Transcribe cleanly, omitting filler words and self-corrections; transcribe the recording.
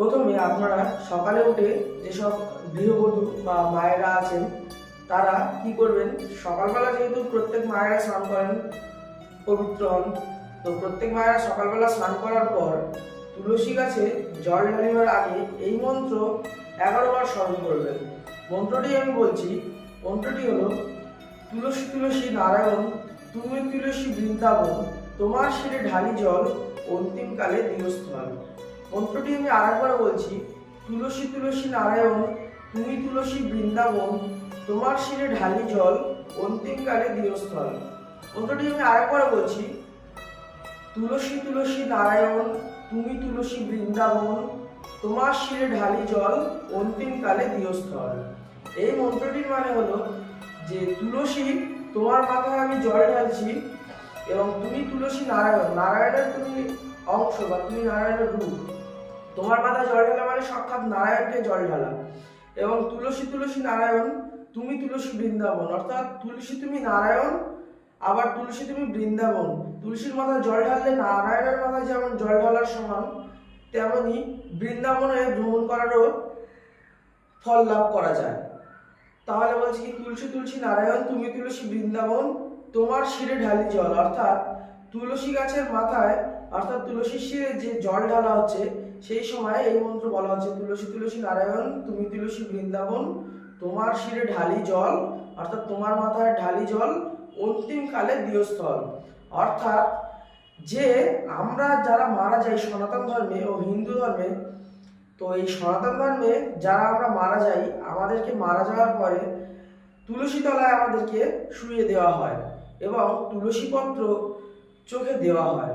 প্রথমে আপনারা সকালে উঠে যেসব গৃহবধূ বা মায়েরা আছেন তারা কি করবেন, সকালবেলা যেহেতু প্রত্যেক মায়েরা স্নান করেন, পবিত্র হন, তো প্রত্যেক মায়েরা সকালবেলা স্নান করার পর তুলসী গাছে জল ঢালিবার আগে এই মন্ত্র 11 বার স্মরণ করবেন। মন্ত্রটি আমি বলছি, মন্ত্রটি হলো: তুলসী তুলসী নারায়ণ, তুমি তুলসী বৃন্দাবন, তোমার শিরে ঢালি জল, অন্তিমকালে দিয়স্থল। মন্ত্রটি আমি আরেকবার বলছি: তুলসী তুলসী নারায়ণ, তুমি তুলসী বৃন্দাবন, তোমার শিরে ঢালি জল, অন্তিমকালে দিয়স্থল। মন্ত্রটি আমি আরেকবার বলছি: তুলসী তুলসী নারায়ণ, তুমি তুলসী বৃন্দাবন, তোমার শিরে ঢালি জল, অন্তিমকালে দিয়স্থল। এই মন্ত্রটির মানে হলো যে তুলসী তোমার মাথায় আমি জল ঢালছি এবং তুমি তুলসী নারায়ণ, নারায়ণের তুমি অংশ বা তুমি নারায়ণের রূপ, তোমার মাথায় জল ঢালা মানে সাক্ষাৎ নারায়ণকে জল ঢালা। এবং তুলসী তুলসী নারায়ণ, তুমি তুলসী বৃন্দাবন, অর্থাৎ তুলসী তুমি নারায়ণ, আবার তুলসী তুমি বৃন্দাবন। তুলসীর মাথায় জল ঢাললে নারায়ণের মাথায় যেমন জল ঢালার সমান, তেমনি বৃন্দাবনে ভ্রমণ করারও ফল লাভ করা যায়। তাহলে বলছি কি, তুলসী তুলসী নারায়ণ, তুমি তুলসী বৃন্দাবন, তোমার শিরে ঢালি জল, অর্থাৎ তুলসী গাছের মাথায় অর্থাৎ তুলসীর শিরে যে জল ঢালা হচ্ছে সেই সময় এই মন্ত্র বলা হচ্ছে: তুলসী তুলসী নারায়ণ, তুমি তুলসী বৃন্দাবন, তোমার শিরে ঢালি জল, অর্থাৎ তোমার মাথায় ঢালি জল, অন্তিমকালে দিয়স্থল। অর্থাৎ যে আমরা যারা মারা যাই সনাতন ধর্মে ও হিন্দু ধর্মে, তো এই সনাতন ধর্মে যারা আমরা মারা যাই, আমাদেরকে মারা যাওয়ার পরে তুলসী তলায় আমাদেরকে শুইয়ে দেওয়া হয় এবং তুলসী পত্র চোখে দেওয়া হয়।